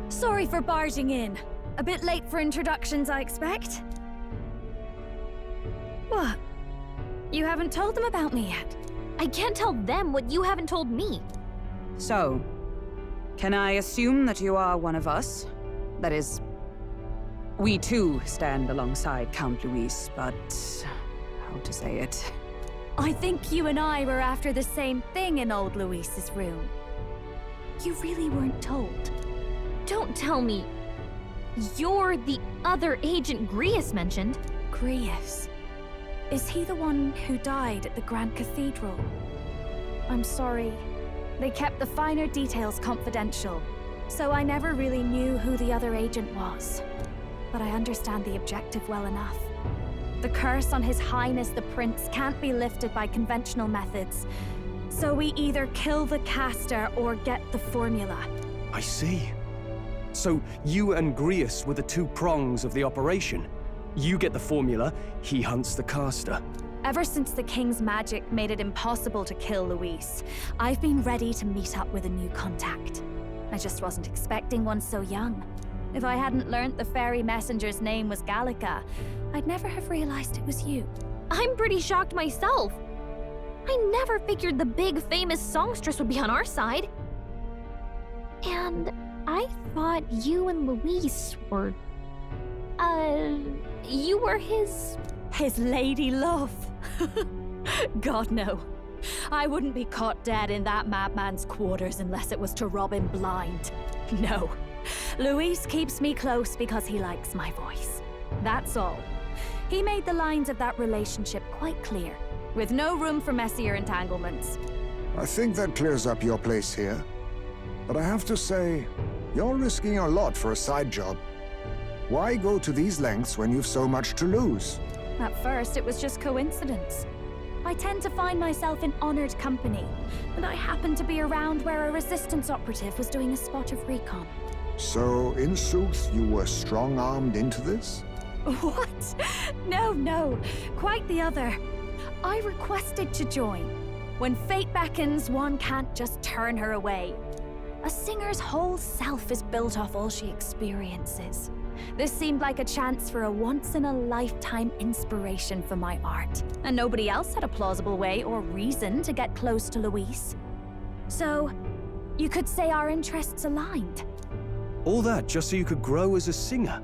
Sorry for barging in. A bit late for introductions, I expect. What? You haven't told them about me yet? I can't tell them what you haven't told me. So, can I assume that you are one of us? That is, we too stand alongside Count Luis, but how to say it? I think you and I were after the same thing in old Luis's room. You really weren't told. Don't tell me you're the other agent Grius mentioned. Grius? Is he the one who died at the Grand Cathedral? I'm sorry. They kept the finer details confidential, so I never really knew who the other agent was. But I understand the objective well enough. The curse on His Highness the Prince can't be lifted by conventional methods, so we either kill the caster or get the formula. I see. So you and Grius were the two prongs of the operation. You get the formula, he hunts the caster. Ever since the King's magic made it impossible to kill Luis, I've been ready to meet up with a new contact. I just wasn't expecting one so young. If I hadn't learnt the fairy messenger's name was Gallica, I'd never have realized it was you. I'm pretty shocked myself. I never figured the big famous songstress would be on our side. And I thought you and Luis were... you were his lady love. God, no. I wouldn't be caught dead in that madman's quarters unless it was to rob him blind. No. Luis keeps me close because he likes my voice. That's all. He made the lines of that relationship quite clear, with no room for messier entanglements. I think that clears up your place here. But I have to say, you're risking a lot for a side job. Why go to these lengths when you've so much to lose? At first, it was just coincidence. I tend to find myself in honored company, and I happened to be around where a resistance operative was doing a spot of recon. So, in sooth, you were strong-armed into this? What? No. Quite the other. I requested to join. When fate beckons, one can't just turn her away. A singer's whole self is built off all she experiences. This seemed like a chance for a once-in-a-lifetime inspiration for my art. And nobody else had a plausible way or reason to get close to Luis. So, you could say our interests aligned. All that just so you could grow as a singer.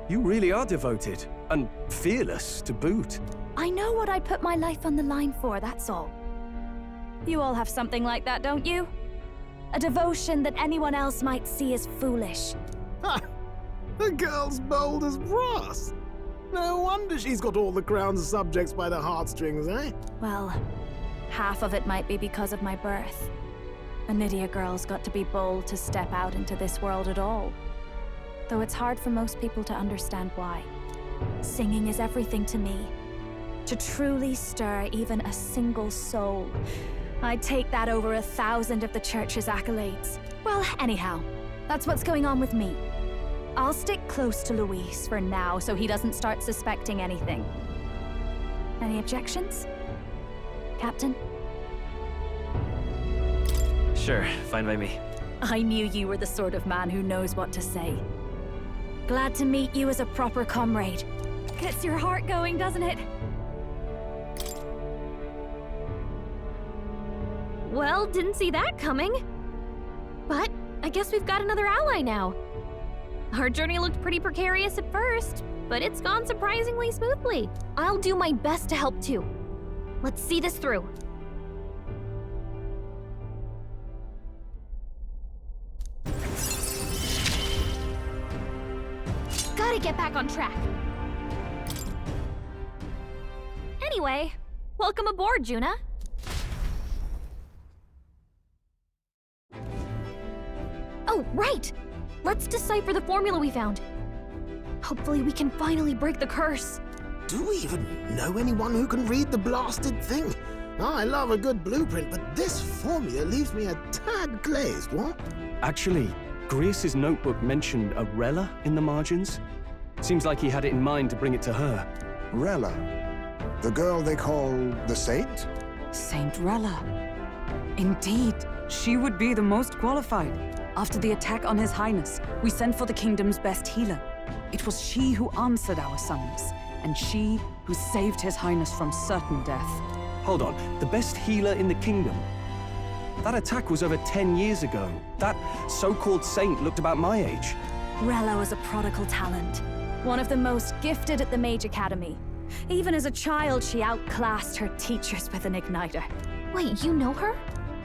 You really are devoted, and fearless to boot. I know what I put my life on the line for, that's all. You all have something like that, don't you? A devotion that anyone else might see as foolish. Ha! The girl's bold as brass. No wonder she's got all the crown's subjects by the heartstrings, eh? Well, half of it might be because of my birth. A Nydia girl's got to be bold to step out into this world at all. Though it's hard for most people to understand why. Singing is everything to me. To truly stir even a single soul, I'd take that over 1,000 of the church's accolades. Well, anyhow, that's what's going on with me. I'll stick close to Luis for now so he doesn't start suspecting anything. Any objections? Captain? Sure, fine by me. I knew you were the sort of man who knows what to say. Glad to meet you as a proper comrade. Gets your heart going, doesn't it? Well, didn't see that coming. But I guess we've got another ally now. Our journey looked pretty precarious at first, but it's gone surprisingly smoothly. I'll do my best to help too. Let's see this through. Gotta get back on track. Anyway, welcome aboard, Junah. Oh, right! Let's decipher the formula we found. Hopefully we can finally break the curse. Do we even know anyone who can read the blasted thing? I love a good blueprint, but this formula leaves me a tad glazed, what? Actually, Grius's notebook mentioned a Rella in the margins. Seems like he had it in mind to bring it to her. Rella? The girl they call the Saint? Saint Rella. Indeed, she would be the most qualified. After the attack on His Highness, we sent for the kingdom's best healer. It was she who answered our summons, and she who saved His Highness from certain death. Hold on, the best healer in the kingdom? That attack was over 10 years ago. That so-called saint looked about my age. Rella was a prodigal talent, one of the most gifted at the Mage Academy. Even as a child, she outclassed her teachers with an igniter. Wait, you know her?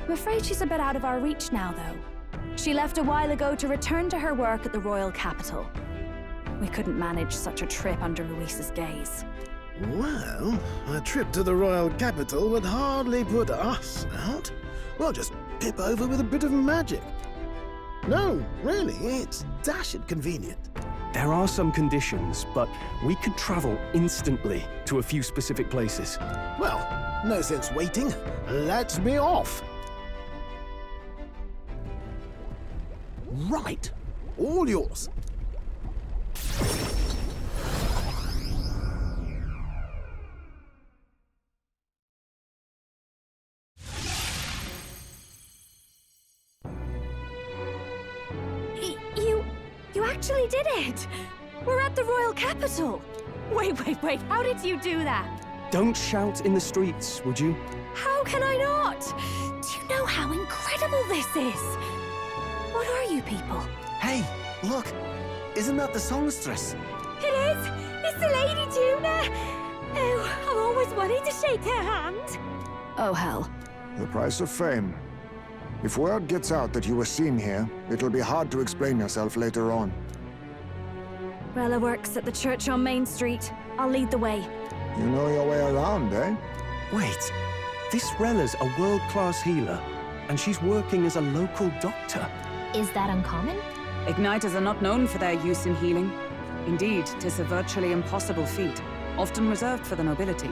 I'm afraid she's a bit out of our reach now, though. She left a while ago to return to her work at the royal capital. We couldn't manage such a trip under Luis's gaze. Well, a trip to the royal capital would hardly put us out. We'll just pip over with a bit of magic. No, really, it's dashed convenient. There are some conditions, but we could travel instantly to a few specific places. Well, no sense waiting. Let's be off. Right. All yours. You actually did it! We're at the royal capital! Wait, how did you do that? Don't shout in the streets, would you? How can I not? Do you know how incredible this is? What are you people? Hey, look! Isn't that the songstress? It is! It's the Lady Junah! Oh, I've always wanted to shake her hand. Oh, hell. The price of fame. If word gets out that you were seen here, it'll be hard to explain yourself later on. Rella works at the church on Main Street. I'll lead the way. You know your way around, eh? Wait, this Rella's a world-class healer, and she's working as a local doctor. Is that uncommon? Igniters are not known for their use in healing. Indeed, 'tis a virtually impossible feat, often reserved for the nobility.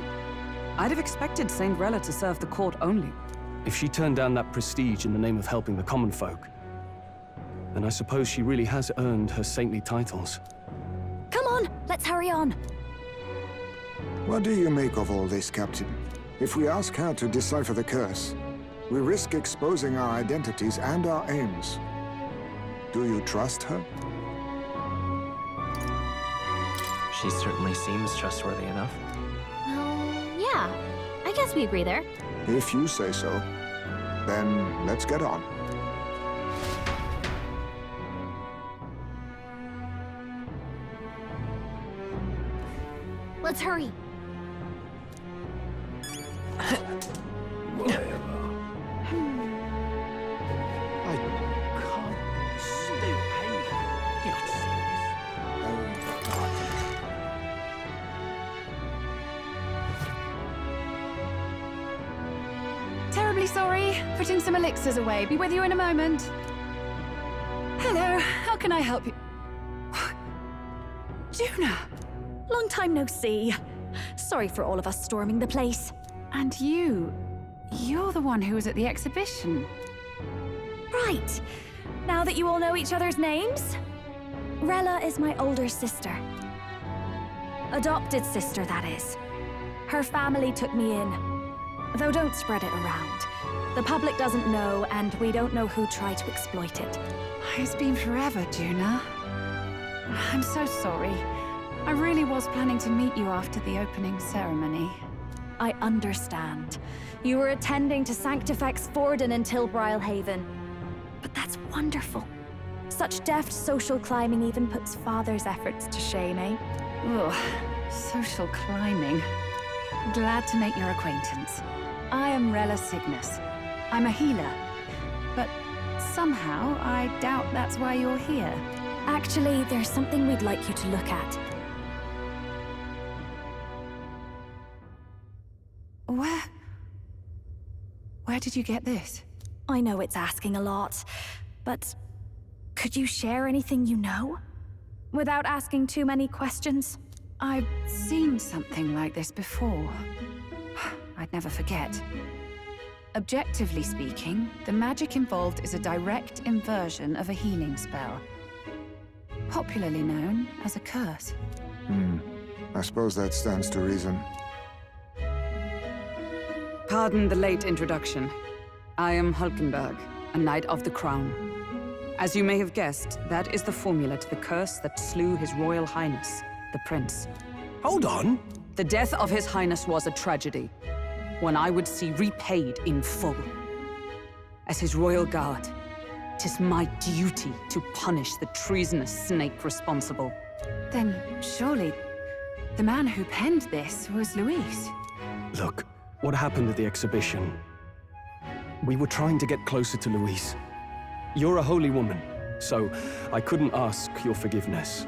I'd have expected Saint Rella to serve the court only. If she turned down that prestige in the name of helping the common folk, then I suppose she really has earned her saintly titles. Come on, let's hurry on. What do you make of all this, Captain? If we ask her to decipher the curse, we risk exposing our identities and our aims. Do you trust her? She certainly seems trustworthy enough. Well, yeah. I guess we agree there. If you say so, then let's get on. Let's hurry. Terribly sorry. Putting some elixirs away. Be with you in a moment. Hello, how can I help you? Junah! Long time no see. Sorry for all of us storming the place. And you're the one who was at the exhibition. Right. Now that you all know each other's names, Rella is my older sister. Adopted sister, that is. Her family took me in. Though don't spread it around. The public doesn't know, and we don't know who tried to exploit it. It's been forever, Junah. I'm so sorry. I really was planning to meet you after the opening ceremony. I understand. You were attending to Sanctifex Forden in Tilbrile Haven. But that's wonderful. Such deft social climbing even puts Father's efforts to shame, eh? Ugh, social climbing. Glad to make your acquaintance. I am Rella Cygnus. I'm a healer. But somehow, I doubt that's why you're here. Actually, there's something we'd like you to look at. Where did you get this? I know it's asking a lot, but could you share anything you know? Without asking too many questions? I've seen something like this before. I'd never forget. Objectively speaking, the magic involved is a direct inversion of a healing spell. Popularly known as a curse. I suppose that stands to reason. Pardon the late introduction. I am Hulkenberg, a Knight of the Crown. As you may have guessed, that is the formula to the curse that slew His Royal Highness, the Prince. Hold on. The death of His Highness was a tragedy, one I would see repaid in full. As His Royal Guard, 'tis my duty to punish the treasonous snake responsible. Then, surely, the man who penned this was Luis. Look, what happened at the exhibition? We were trying to get closer to Louise. You're a holy woman, so I couldn't ask your forgiveness.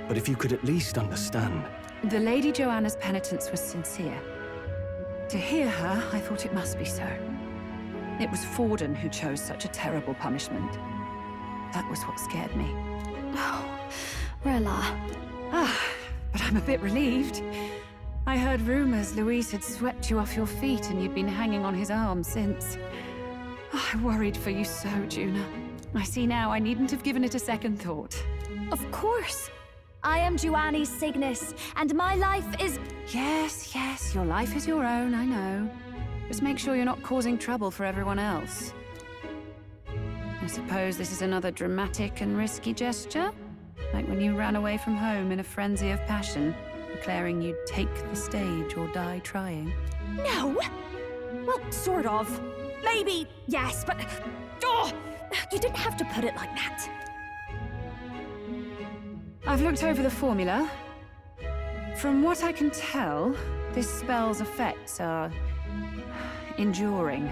But if you could at least understand. The Lady Joanna's penitence was sincere. To hear her, I thought it must be so. It was Forden who chose such a terrible punishment. That was what scared me. Oh, Rella. But I'm a bit relieved. I heard rumors Luis had swept you off your feet and you'd been hanging on his arm since. I worried for you so, Junah. I see now I needn't have given it a second thought. Of course. I am Juani's Cygnus, and my life is... Yes, your life is your own, I know. Just make sure you're not causing trouble for everyone else. I suppose this is another dramatic and risky gesture? Like when you ran away from home in a frenzy of passion, declaring you'd take the stage or die trying. No! Well, sort of. Maybe, yes, but... Oh! You didn't have to put it like that. I've looked over the formula. From what I can tell, this spell's effects are... enduring.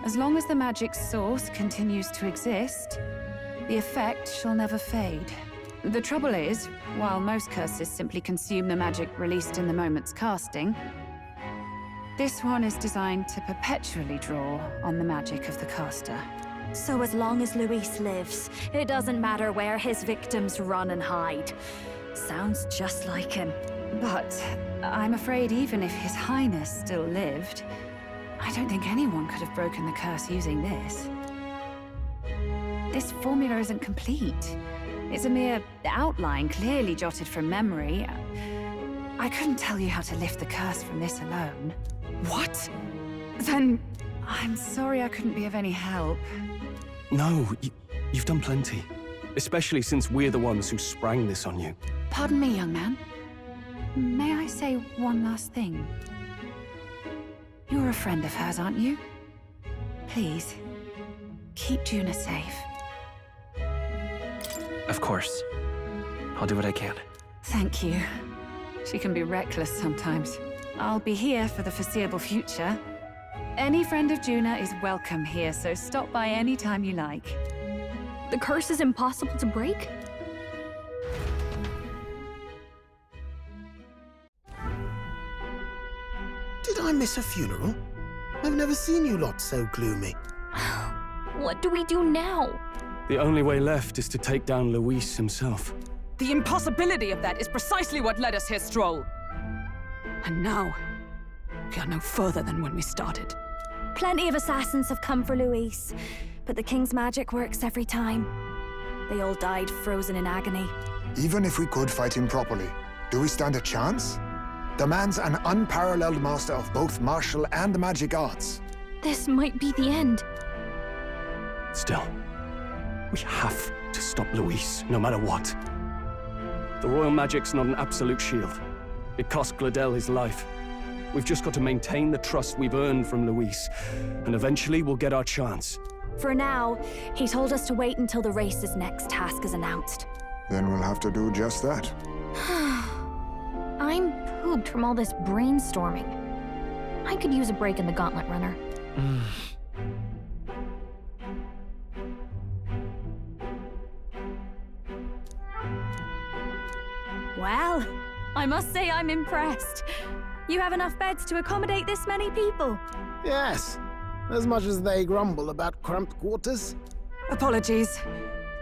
As long as the magic's source continues to exist, the effect shall never fade. The trouble is, while most curses simply consume the magic released in the moment's casting, this one is designed to perpetually draw on the magic of the caster. So as long as Luis lives, it doesn't matter where his victims run and hide. Sounds just like him. But I'm afraid even if His Highness still lived, I don't think anyone could have broken the curse using this. This formula isn't complete. It's a mere outline, clearly jotted from memory. I couldn't tell you how to lift the curse from this alone. What? Then I'm sorry I couldn't be of any help. No, you've done plenty. Especially since we're the ones who sprang this on you. Pardon me, young man. May I say one last thing? You're a friend of hers, aren't you? Please, keep Junah safe. Of course. I'll do what I can. Thank you. She can be reckless sometimes. I'll be here for the foreseeable future. Any friend of Junah is welcome here, so stop by any time you like. The curse is impossible to break? Did I miss a funeral? I've never seen you lot so gloomy. What do we do now? The only way left is to take down Luis himself. The impossibility of that is precisely what led us here, Stroll. And now, we are no further than when we started. Plenty of assassins have come for Luis, but the King's magic works every time. They all died frozen in agony. Even if we could fight him properly, do we stand a chance? The man's an unparalleled master of both martial and magic arts. This might be the end. Still, we have to stop Luis, no matter what. The royal magic's not an absolute shield. It cost Gladel his life. We've just got to maintain the trust we've earned from Luis, and eventually we'll get our chance. For now, he told us to wait until the race's next task is announced. Then we'll have to do just that. I'm pooped from all this brainstorming. I could use a break in the gauntlet runner. Well, I must say I'm impressed. You have enough beds to accommodate this many people. Yes, as much as they grumble about cramped quarters. Apologies.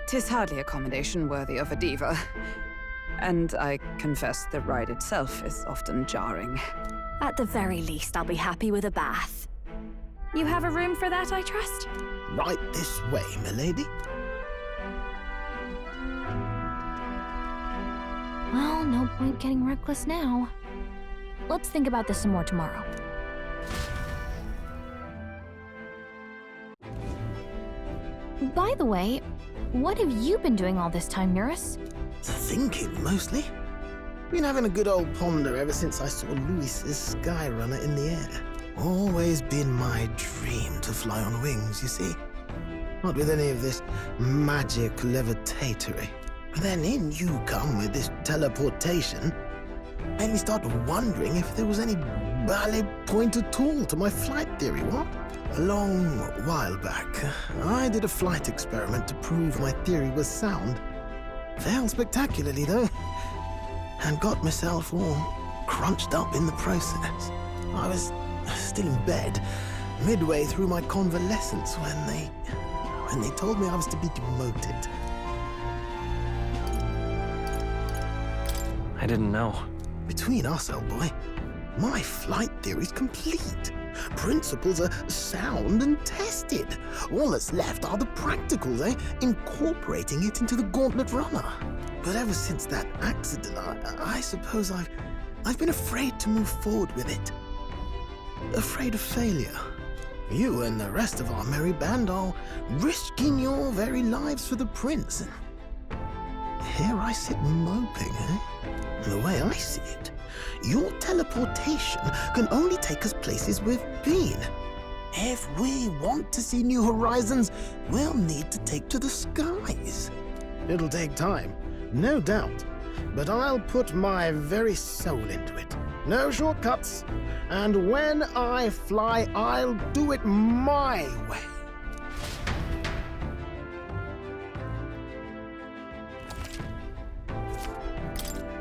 'Tis hardly accommodation worthy of a diva. And I confess the ride itself is often jarring. At the very least, I'll be happy with a bath. You have a room for that, I trust? Right this way, milady. Well, no point getting reckless now. Let's think about this some more tomorrow. By the way, what have you been doing all this time, Eurus? Thinking, mostly. Been having a good old ponder ever since I saw Luis's Skyrunner in the air. Always been my dream to fly on wings, you see. Not with any of this magic levitatory. But then in you come with this teleportation. Made me start wondering if there was any valid point at all to my flight theory, what? A long while back, I did a flight experiment to prove my theory was sound. Failed spectacularly, though, and got myself all crunched up in the process. I was still in bed, midway through my convalescence, when they told me I was to be demoted. I didn't know. Between us, old boy, my flight theory's complete. Principles are sound and tested. All that's left are the practicals, incorporating it into the Gauntlet Runner. But ever since that accident, I suppose I've been afraid to move forward with it. Afraid of failure. You and the rest of our merry band are risking your very lives for the prince. And here I sit moping, The way I see it, your teleportation can only take us places we've been. If we want to see new horizons, we'll need to take to the skies. It'll take time, no doubt, but I'll put my very soul into it. No shortcuts. And when I fly, I'll do it my way.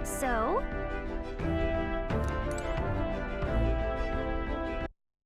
So,